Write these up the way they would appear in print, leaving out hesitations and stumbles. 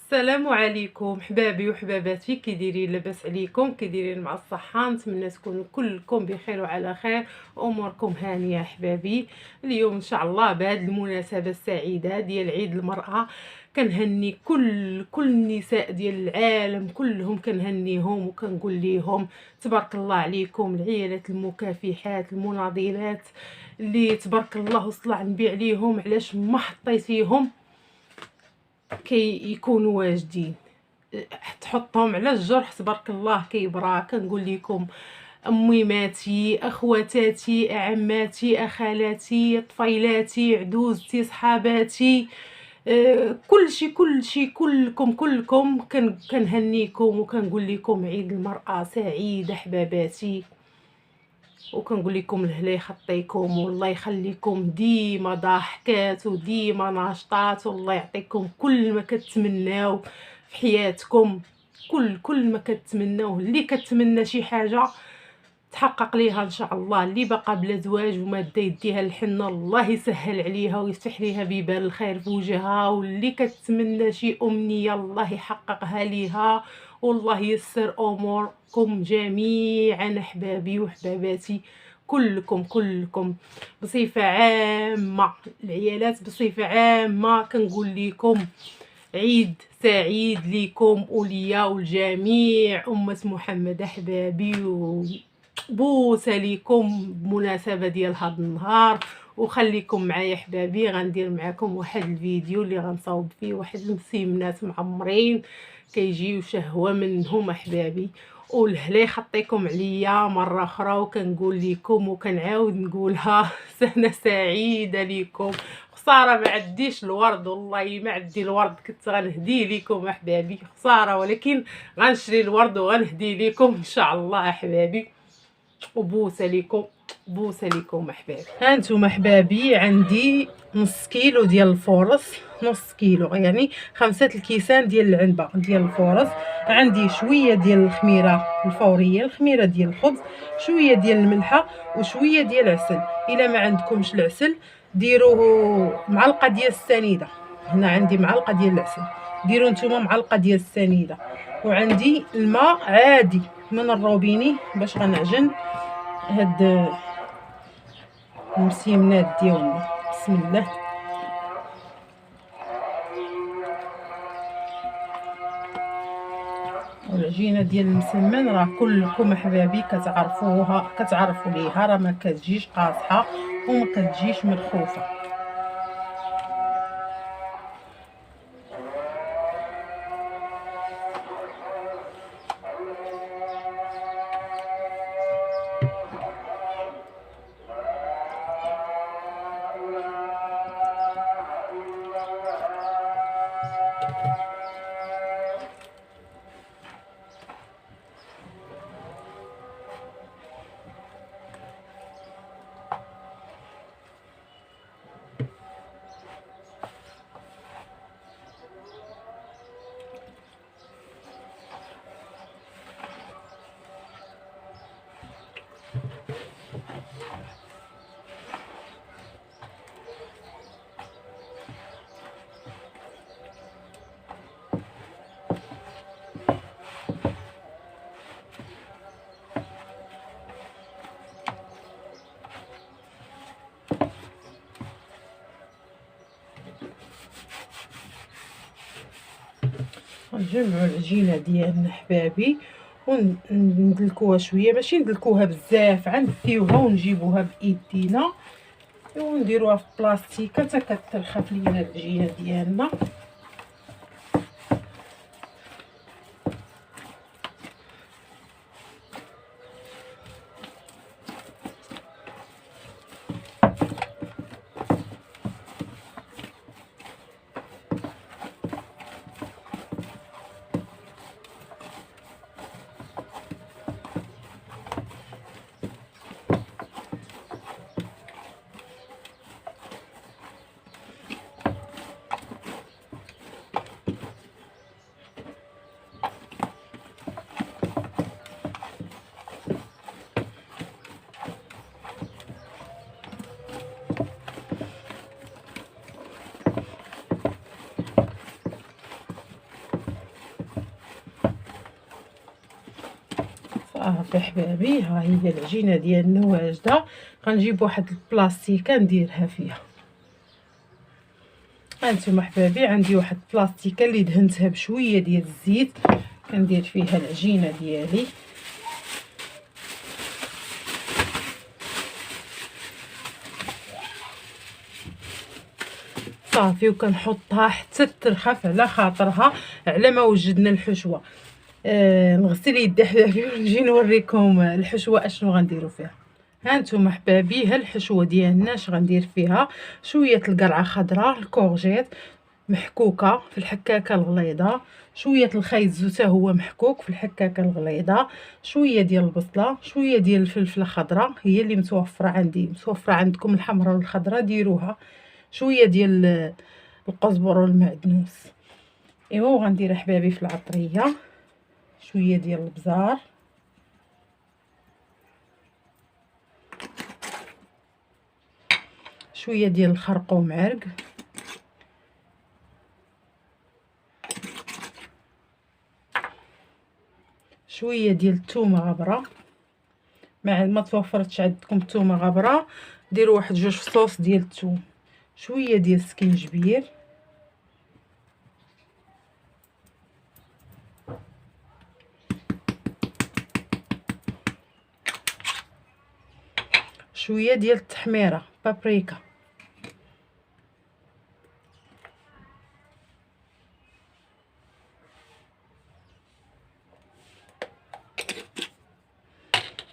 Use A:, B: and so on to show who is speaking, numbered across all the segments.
A: السلام عليكم حبابي وحباباتي، كي دايرين؟ لاباس عليكم؟ كي دايرين مع الصحه؟ نتمنى تكونوا كلكم بخير وعلى خير، اموركم هانيه حبابي. اليوم ان شاء الله بهذه المناسبه السعيده ديال عيد المراه كنهني كل النساء ديال العالم كلهم، كنهنيهم وكنقول لهم تبارك الله عليكم، العيالات المكافحات المناضلات اللي تبارك الله وصلى على النبي عليهم، علاش ما حطيتيهم كي يكونوا واجدين. تحطهم على الجرح تبارك الله كيبرا. كنقول لكم اميماتي، اخواتاتي، اعماتي، اخالاتي، طفيلاتي، عدوزتي، صحاباتي، كلشي كلكم كنهنيكم وكنقول لكم عيد المرأة سعيد احباباتي. وكنقول لكم الهلا يخطيكم والله يخليكم ديما ضاحكات وديما ناشطات، والله يعطيكم كل ما كتمناو في حياتكم. كل ما كتمناو، اللي كتمنى شي حاجه تحقق ليها ان شاء الله. اللي باقا بلا زواج وماده يديها الحنه الله يسهل عليها ويفتح ليها بيبان الخير في وجهها، واللي كتمنى شي امنيه الله يحققها ليها، والله يسر اموركم جميعا احبابي وحباباتي. كلكم بصفه عامه، العيالات بصفه عامه كنقول لكم عيد سعيد ليكم وليا والجميع أمة محمد أحبابي، وبوسة ليكم بمناسبة ديال هذا النهار. وخليكم معايا حبابي، غندير معكم واحد الفيديو اللي غنصاوب فيه واحد المسيمنات معمرين كيجيو شهوة منهم أحبابي. والهلا يخطيكم عليا مرة أخرى، وكنقول لكم وكنعاود نقولها سنة سعيدة ليكم. خساره ما عنديش الورد، والله ما عندي الورد، كنت غنهدي لكم احبابي، خساره ولكن غنشري الورد وغنهدي لكم ان شاء الله احبابي. وبوسه لكم، بوسه لكم احبابي. ها انتم احبابي، عندي نص كيلو ديال الفورص، نص كيلو يعني 5 الكيسان ديال العنبه ديال الفورص. عندي شويه ديال الخميره الفوريه، الخميره ديال الخبز، شويه ديال الملحه وشويه ديال العسل. الا ما عندكمش العسل ديروه معلقه ديال السنيده. هنا عندي معلقه ديال العسل، ديروا نتوما معلقه ديال السنيده. وعندي الماء عادي من الروبيني باش غنعجن هاد المسيمنات ديالنا. بسم الله. والعجينه ديال المسمن راه كلكم احبابي كتعرفوها، كتعرفوا ليها، راه ما كتجيش قاصحه وما كتجيش مرخوفه. نجمعوا العجينه ديالنا حبابي وندلكوها شويه، ماشي ندلكوها بزاف، غندفيوها ونجيبوها بايدينا ونديروها في بلاستيكه حتى كترخف لينا العجينه ديالنا. صافي حبابي، ها هي العجينه ديالنا واجده. غنجيب واحد البلاستيكه نديرها فيها. هانتوما حبابي عندي واحد البلاستيكه اللي دهنتها بشويه ديال الزيت، كندير فيها العجينه ديالي. صافي وكنحطها حتى ترخف على خاطرها، على ما وجدنا الحشوه. نغسل يدي حبابي ونجي نوريكم الحشوه اشنو غنديروا فيها. هانتوما حبابي ها الحشوه ديالنا اش غندير فيها: شويه القرعه خضراء الكورجيت محكوكه في الحكاكه الغليظه، شويه الخيط زوتا هو محكوك في الحكاكه الغليظه، شويه ديال البصله، شويه ديال الفلفله خضراء هي اللي متوفره عندي، متوفره عندكم الحمراء والخضراء ديروها، شويه ديال القزبر والمعدنوس. ايوا وغندير حبابي في العطريه شويه ديال البزار، شويه ديال الخرقوم عرق، شويه ديال الثومه غبره. ما توفرتش عندكم الثومه غبره ديروا واحد 2 فصوص ديال الثوم، شويه ديال السكينجبير، شويه ديال التحميره بابريكا،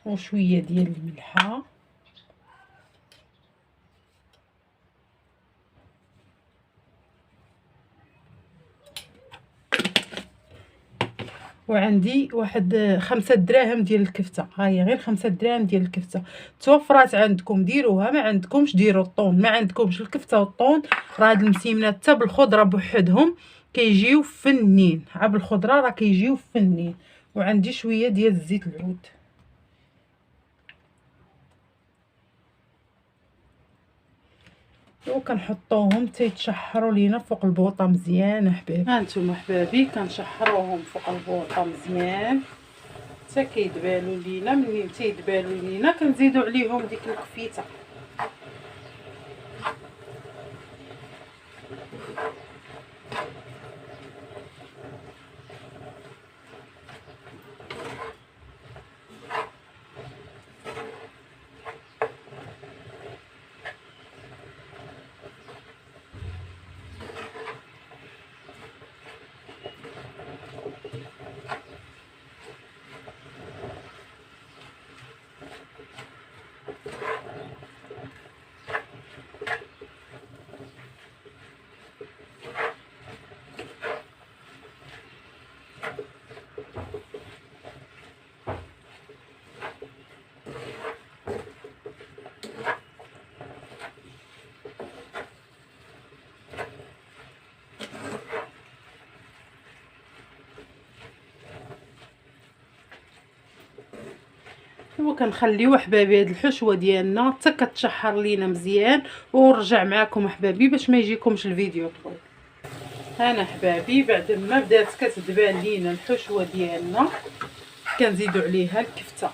A: وشويه ديال الملحه، وعندي واحد 5 دراهم ديال الكفته. ها هي غير 5 دراهم ديال الكفته، توفرات عندكم ديروها، ما عندكمش ديروا الطون، ما عندكمش الكفته والطون راه هاد المسيمنات حتى بالخضره بوحدهم كيجيو فنين، عا بالخضره راه كيجيو فنين. وعندي شويه ديال الزيت العود، وكنحطوهم تيتشحروا لينا فوق البوطه مزيان احبابي. هانتوما حبابي كنشحروهم فوق البوطه مزيان حتى كيدبالوا لينا. منين تيدبالوا لينا كنزيدوا عليهم ديك الكفيته. وكنخليو حبابي هاد الحشوه ديالنا حتى كتشحر لينا مزيان، ونرجع معكم حبابي باش ما يجيكمش الفيديو طويل. هنا حبابي بعد ما بدات كتدبال لينا الحشوه ديالنا كنزيدوا عليها الكفته.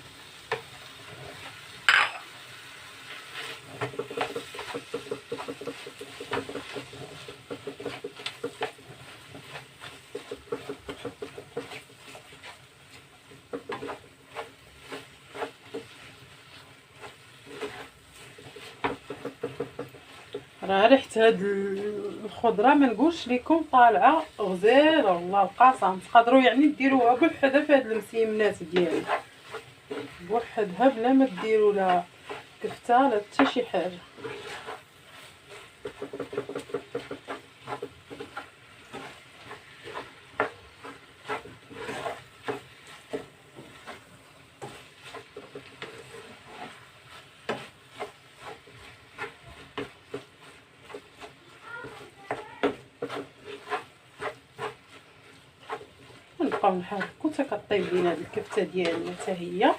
A: راه ريحه هاد الخضره ما نقولش لكم طالعه غزيره والله القسم. تقدروا يعني ديروها بوحدها في هاد المسيمنات ديالي بوحدها بلا ما ديروا لا كفته لا حتى شي حاجه. نبقاو نحركو حتى كطيب لينا الكفته ديالنا حتى هي.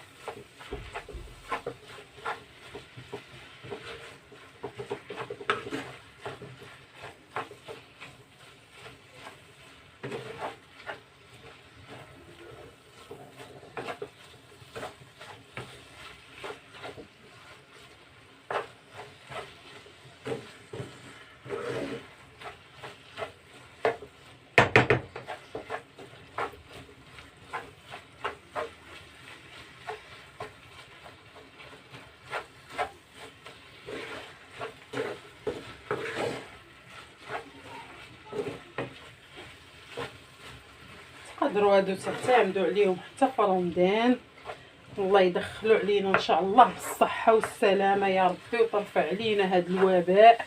A: نقدروا هادو تعتمدوا عليهم حتى في رمضان. الله يدخلوا علينا ان شاء الله بالصحه والسلامه يا ربي، وترفع علينا هذا الوباء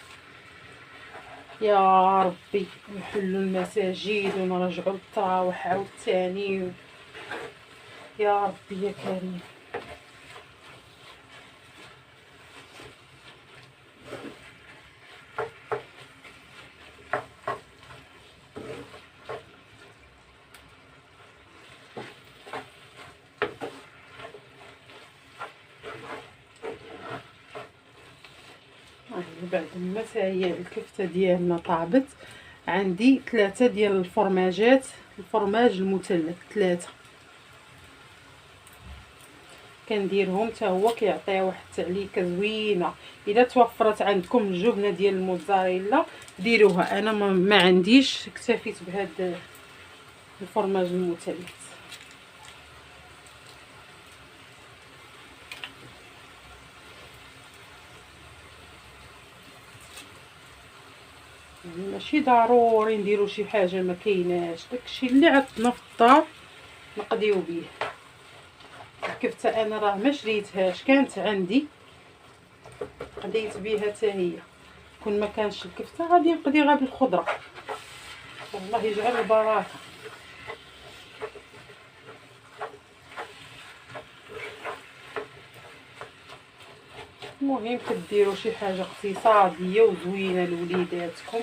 A: يا ربي، نحلوا المساجد ونرجعوا للتراوح عاوتاني يا ربي يا كريم. بعد ما هي الكفته ديالنا طابت، عندي 3 ديال الفرماجات، الفرماج المثلث 3 كنديرهم حتى هو كيعطي واحد التعليكه زوينه. اذا توفرت عندكم الجبنه ديال الموزاريلا ديروها، انا ما عنديش، اكتفيت بهذا الفرماج المثلث. يعني ماشي ضروري نديرو شي حاجه ما كايناش، داكشي اللي عندنا في الدار نقضيو بيه. الكفته انا راه ما شريتهاش، كانت عندي قضيت بيها حتى هي. كون ما كانش الكفته غادي نقضي غير بالخضره، والله يجعل البركه. المهم كديروا شي حاجه اقتصاديه وزوينه لوليداتكم.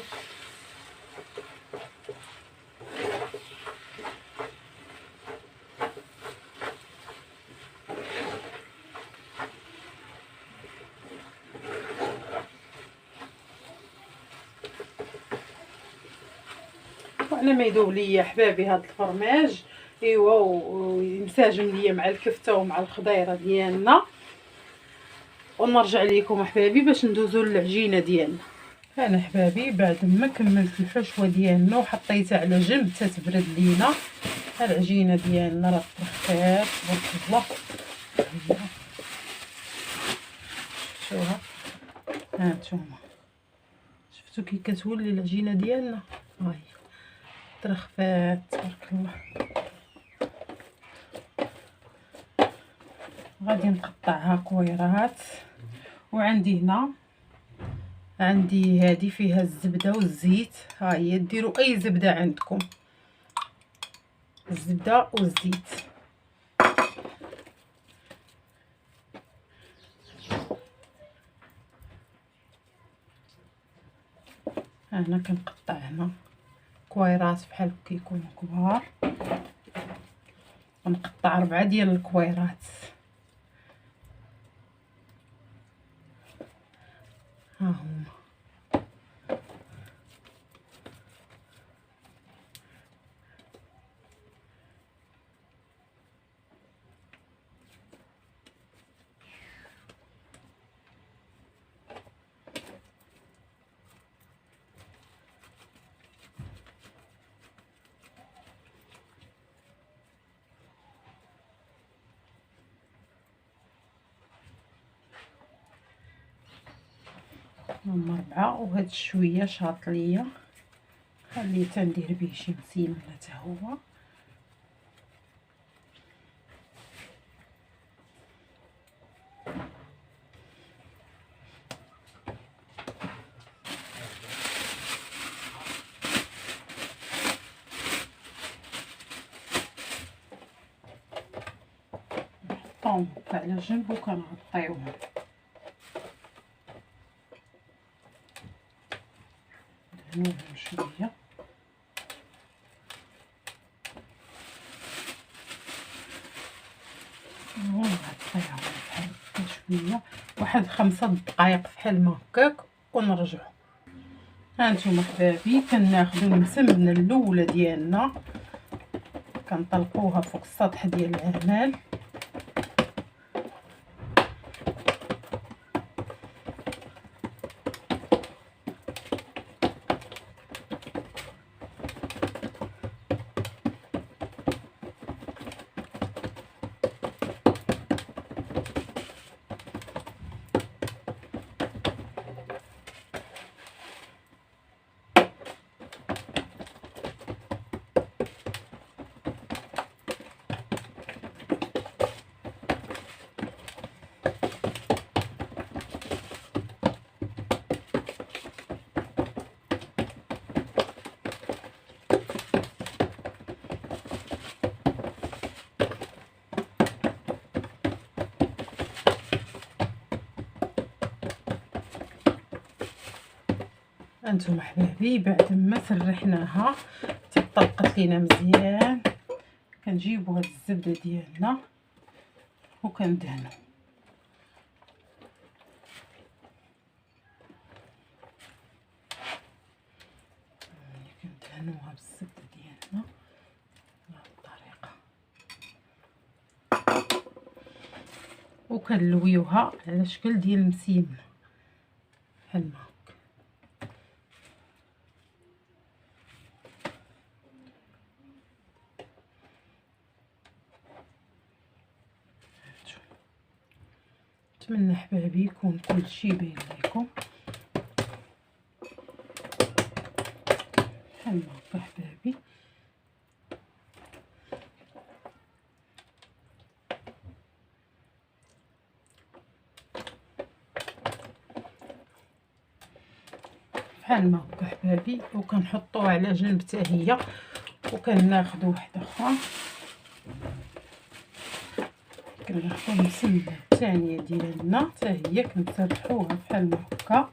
A: وانا ما يذوب ليا حبابي هذا الفرماج ايوا وينسجم ليا مع الكفته ومع الخضيره ديالنا، ونرجع لكم احبابي باش ندوزو للعجينه ديالنا. انا حبابي بعد ما كملت الحشوه ديالنا وحطيتها على جنب تتبرد لينا، العجينه ديالنا راه طرخات تبارك الله. شوفوها هانتوما، شفتوا كي كتولي العجينه ديالنا، ها هي ترخفات تبارك الله. غادي نقطعها كويرات، وعندي هنا عندي هذه فيها الزبده والزيت، ها هي ديروا اي زبده عندكم، الزبده والزيت. هنا كنقطع هنا كويرات بحال كيكونوا كبار، ونقطع 4 ديال الكويرات. ها هما هما 4، وهاد شويه شاط ليا خليت ندير به شي مسيمه حتى هو. نحطهم على جنب وكنغطيوهم. ندهنوهم شويه ونغطيهم بحال هكا شويه، واحد 5 دقائق بحال ما هكاك ونرجعو. هانتوما حبابي كناخدو المسمنه الاولى ديالنا كنطلقوها فوق السطح ديال العمال، انتم احبابي بعد ما سرحناها تطلقت لينا مزيان، كنجيبوا هاد الزبده ديالنا وكندهنو. كندهنوها بالزبده ديالنا بهاد الطريقه، وكنلويوها على شكل ديال المسيمنه بحال ما هكا. نتمنى حبابي يكون كلشي باين لكم بحال ما هكا حبابي. بحال ما هكا حبابي، وكنحطوها على جنب حتى هي، وكناخذ واحده اخرى كناخذ المسمنه الثانيه ديالنا حتى هي كنسرحوها بحال ما هكا.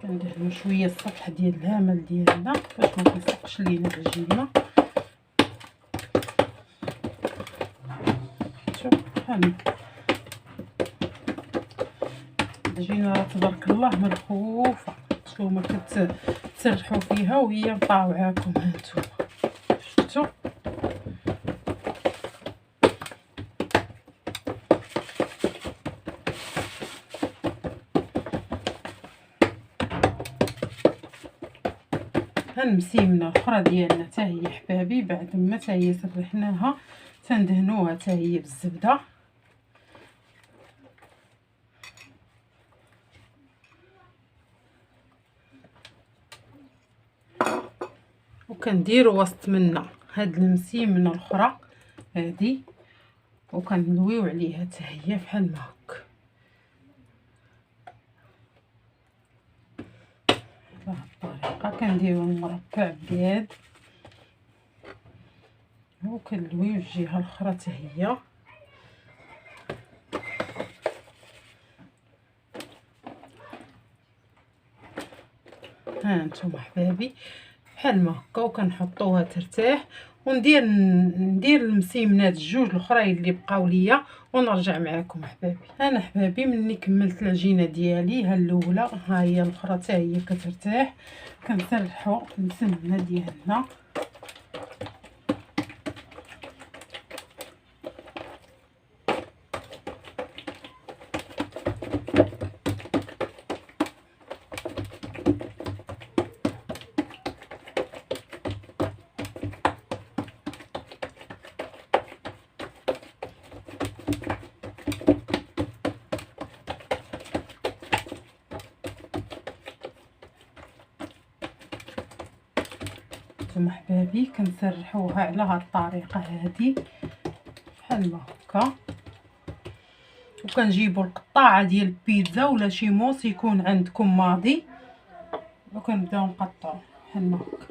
A: كندهنوا شويه السطح ديال الهامل ديالنا باش ما تلصقش لينا العجينه. شوف بحال هكا العجينه تبارك الله مرخوفه، نتوما كتسرحوا فيها وهي مطاوعاكم. هانتوما شفتوا هالمسيمنه الاخرى ديالنا حتى هي حبابي بعد ما حتى هي سرحناها تندهنوها حتى هي بالزبده. وكنديروا وسط منا هاد المسيمنه الاخرى هادي، وكنلويو عليها حتى هي بحال ما هكا بهاد الطريقه. كنديروا المربع بيض وكنلويو الجهه الاخرى حتى هي. ها انتم احبابي بحال ما هكا، وكنحطوها ترتاح، وندير المسيمنات الجوج الاخرين اللي بقاو ليا ونرجع معكم احبابي. انا احبابي ملي كملت العجينه ديالي ها الاولى ها هي الاخرى حتى هي كترتاح، كنسرحوا المسمنه ديالنا انتم احبابي. كنسرحوها على هاد الطريقه هادي بحال ما هكا، وكنجيبوا القطاعه ديال البيتزا ولا شي موس يكون عندكم ماضي، وكنبداو نقطعو بحال ما هكا.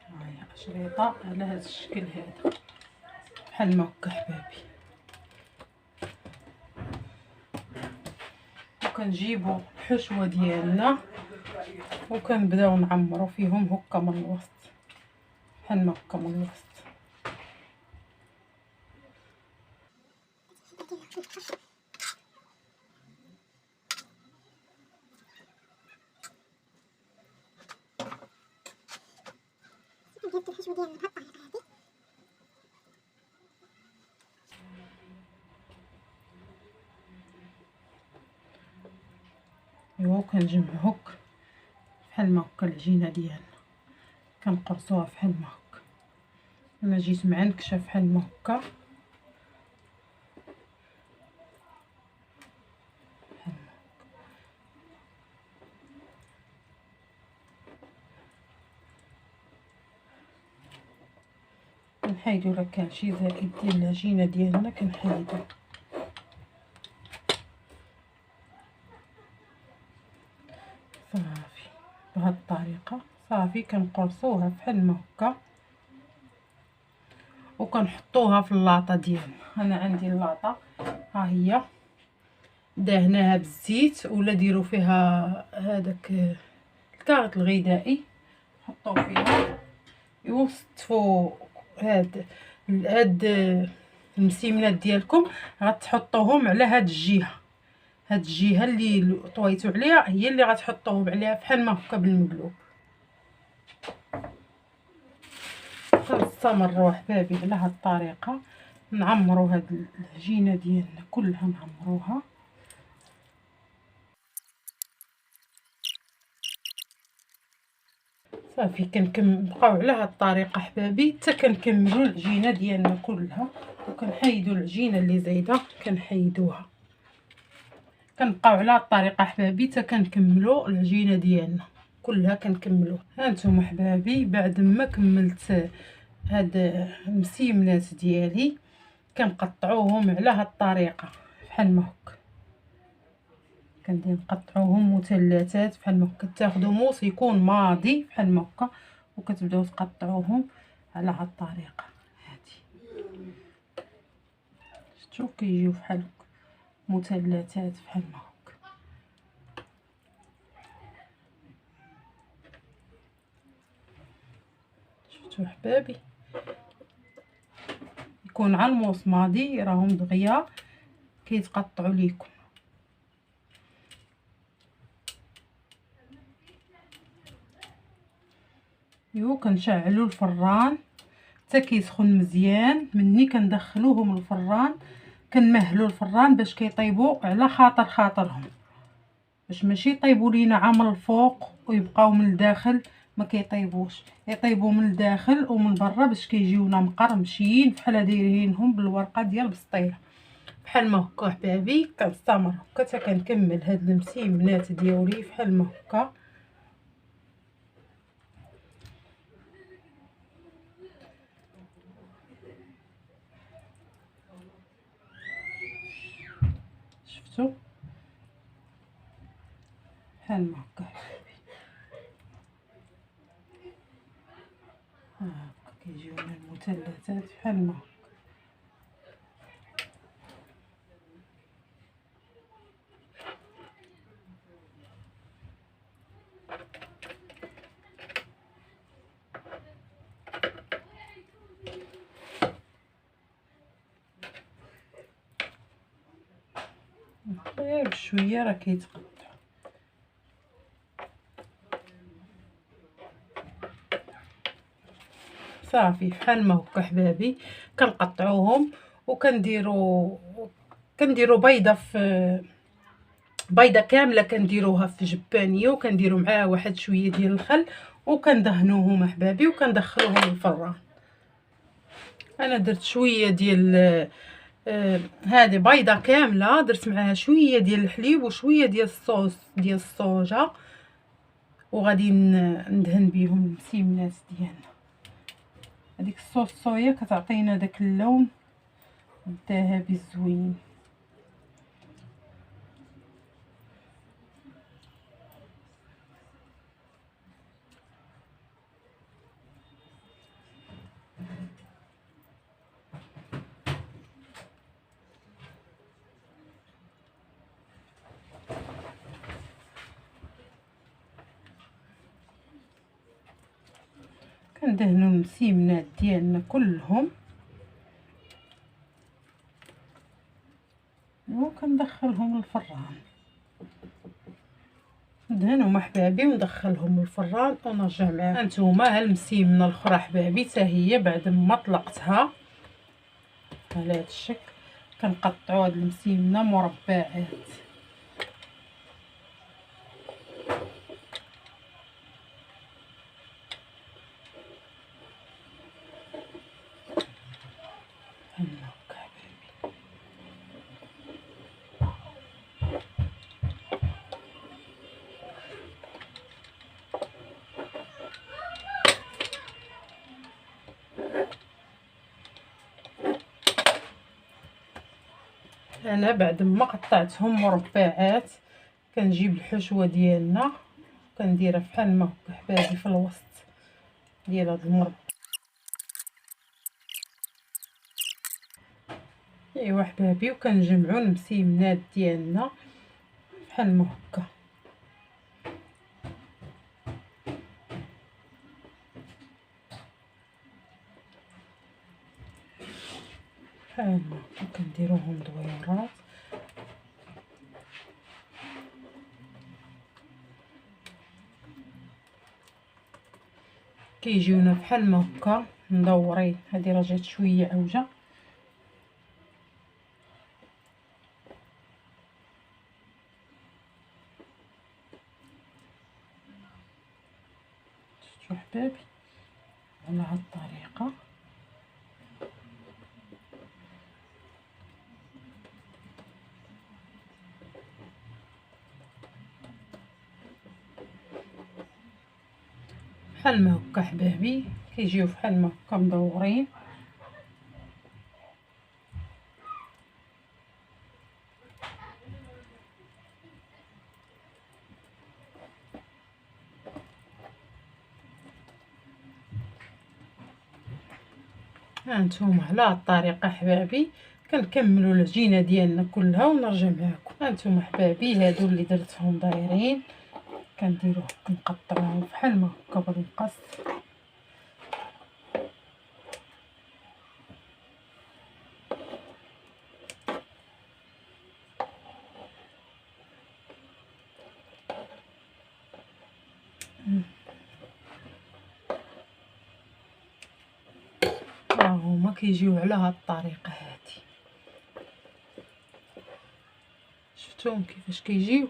A: هاهي شريطه على هذا الشكل هذا بحال ما هكا حبابي. وكنجيبوا الحشوه ديالنا وكنبداو نعمروا فيهم هكا من الوسط بحال ما هكا من الوسط.
B: جبت الحشوة ديالنا بهالطريقة هادي.
A: ايوا كنجمعوك بحال ما هكا العجينه ديالنا، كنقرصوها بحال ما هكا. انا جيت معنكشه بحال ما هكا كنحيدو الا كان شي زائد ديال العجينه ديالنا كنحيدو. صافي بهاد الطريقه صافي كنقرصوها بحال ما هكا وكنحطوها في اللاطه ديالنا. انا عندي اللاطه ها هي دهناها بالزيت، ولا ديروا فيها هذاك الكارت الغذائي حطوه فيها، يوصفوا هاد المسيمنات ديالكم غتحطوهم على هاد الجهه، هاد الجهه اللي طويتوا عليها هي اللي غتحطوهم عليها بحال ما هكا بالمقلوب. كنستمروا احبابي على هاد الطريقه، نعمروا هاد العجينه ديالنا كلها، نعمروها. صافي كنبقاو على هاد الطريقه احبابي حتى كنكملوا العجينه ديالنا كلها، وكنحيدوا العجينه اللي زايده كنحيدوها. كنبقاو على هاد الطريقه احبابي حتى كنكملوا العجينه ديالنا كلها كنكملوها. هانتوما احبابي بعد ما كملت هاد المسيمنات ديالي كنقطعوهم على هاد الطريقه بحال ما هكا، كندير نقطعوهم مثلثات بحال ما هكا، تاخذوا موس يكون ماضي بحال ما هكا وكتبداو تقطعوهم على هاد الطريقه هادي. شفتوا كيجيو بحال هكا مثلثات بحال ما هكا. شفتوا احبابي يكون على الموس ماضي راهم دغيا كيتقطعوا ليكم. ايوا كنشعلوا الفران حتى كيسخن مزيان. مني كندخلوهم الفران كنمهلوا الفران باش كيطيبوا على خاطرهم، باش ماشي يطيبوا لينا عامل الفوق ويبقاو من الداخل ما كيطيبوش، يطيبوا من الداخل ومن برا باش كيجيونا مقرمشين بحال دايرينهم بالورقه ديال البسطيله بحال ما هكا. حبابي كنستمر هكا حتى كنكمل هاد المسيمنات ديالي بحال ما هكا. شفتوا بحال ما هكا حبابي، هاكا كيجيونا المثلثات بحال ما هكا. غير بشويه راه كيتقطع. صافي بحال ما هكا حبابي كنقطعوهم وكنديروا بيضه في بيضه كامله كنديروها في جبانيه وكنديروا معاها واحد شويه ديال الخل وكندهنوهم احبابي وكندخلوهم الفران. انا درت شويه ديال هذه بيضه كامله، درت معاها شويه ديال الحليب وشويه ديال الصوص ديال الصوجا وغادي ندهن بهم المسيمنات ديالنا. هذيك الصوص صويا كتعطينا داك اللون الذهبي الزوين. كندهنوا المسيمنات ديالنا كلهم وكندخلهم الفران، ندهنهم احبابي وندخلهم الفران ونرجع معاكم. هانتوما ها المسيمنه الاخرى حبابي حتى هي بعد ما طلقتها على هذا الشكل كنقطعوا هاد المسيمنه مربعات. انا بعد ما قطعتهم مربعات كنجيب الحشوه ديالنا كنديرها بحال ما هكا حبابي في الوسط ديال هاد المربع. ايوا حبابي، وكنجمعوا المسيمنات ديالنا بحال ما هكا. بحال ما هكا كنديروهم دويرات. كيجيونا بحال ما هكا مدورين. هذه راه جات شويه اوجه. شفتوا حبابي على هاد الطريقه. بحال ما هكا حبابي، كيجيو بحال ما هكا مدورين. هانتوما على هاد الطريقه حبابي كنكملوا العجينه ديالنا كلها ونرجع معكم. هانتوما حبابي هادو اللي درتهم دايرين، كنديروهم كنقطعوهم بحال ما هكا بالمقص. هما كيجيو على هاد الطريقه هادي. شفتوهم كيفاش كيجيو؟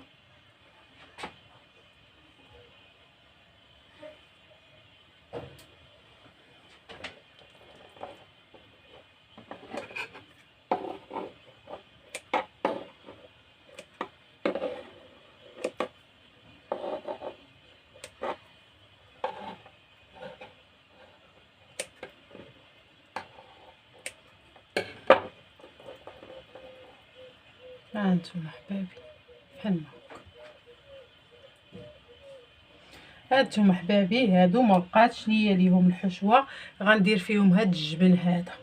A: هانتوما حبابي بحال ما هكا. هانتوما حبابي هادو ما بقاتش ليا ليهم الحشوه، غندير فيهم هاد الجبن هذا.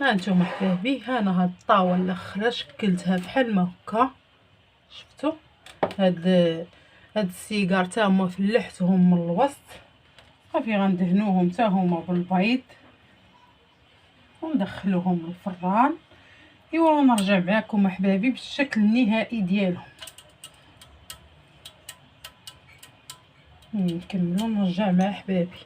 A: هانتوما حبابي، هانا هاد الطاوه الاخرى شكلتها بحال ما هكا. شفتوا هاد السيجار تا هما فلحتهم من الوسط. صافي غندهنوهم تا هما بالبيض وندخلوهم للفران. ايوا نرجع معكم احبابي بالشكل النهائي ديالهم. نكملوا نرجع مع احبابي.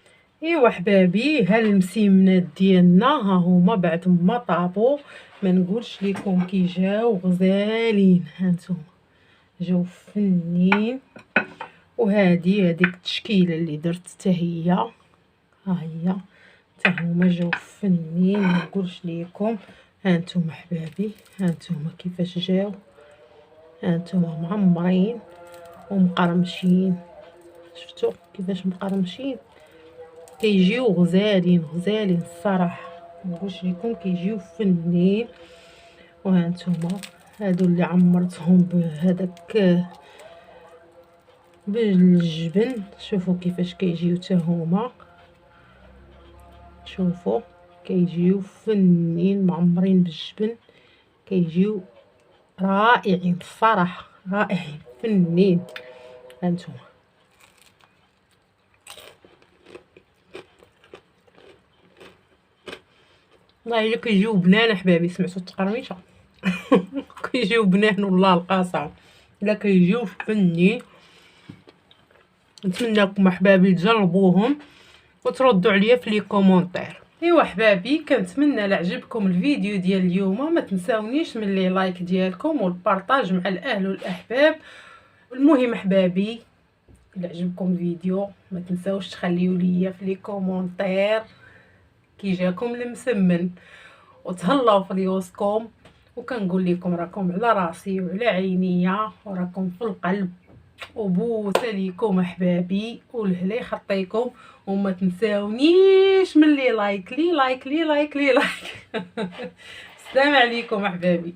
A: ايوا حبابي، ها المسيمنات ديالنا ها هما بعد ما طابوا. ما نقولش لكم كي جاو غزالين. هانتوما جاو فنين. وهذه هذيك التشكيله اللي درت حتى هي، ها هي حتى هما جاو فنين. ما نقولش لكم. هانتوما حبابي، هانتوما كيفاش جاو. هانتوما معمرين ومقرمشين. شفتوا كيفاش مقرمشين؟ كيجيو غزالين غزالين الصراحه. ما نقولش لكم كيجيو فنين. وهانتوما هادو اللي عمرتهم بهذاك بالجبن. شوفوا كيفاش كيجيو حتى هما. شوفوا كيجيو فنين معمرين بالجبن. كيجيو رائعين الصراحه، رائعين فنين. هانتوما والله الا كيجيو بنان احبابي. سمعتوا التقرميشه؟ كيجيو بنان والله القاسم. لا كيجيو فنين. نتمنىكم احبابي تجربوهم وتردوا عليا في لي كومونتير. ايوا حبابي، كنتمنى لعجبكم الفيديو ديال اليوم. ما تنساونيش من لي لايك ديالكم والبارطاج مع الاهل والاحباب. المهم احبابي، الا عجبكم الفيديو ما تنساوش تخليو ليا في لي كومونتير كي جاكم المسمن، وتهلاو في ريوسكم. وكنقول لكم راكم على راسي وعلى عينيا وراكم في القلب. وبوسه ليكم احبابي والهلا يخطيكم. وما تنساونيش من لي لايك لي لايك لي لايك لي لايك. السلام عليكم احبابي.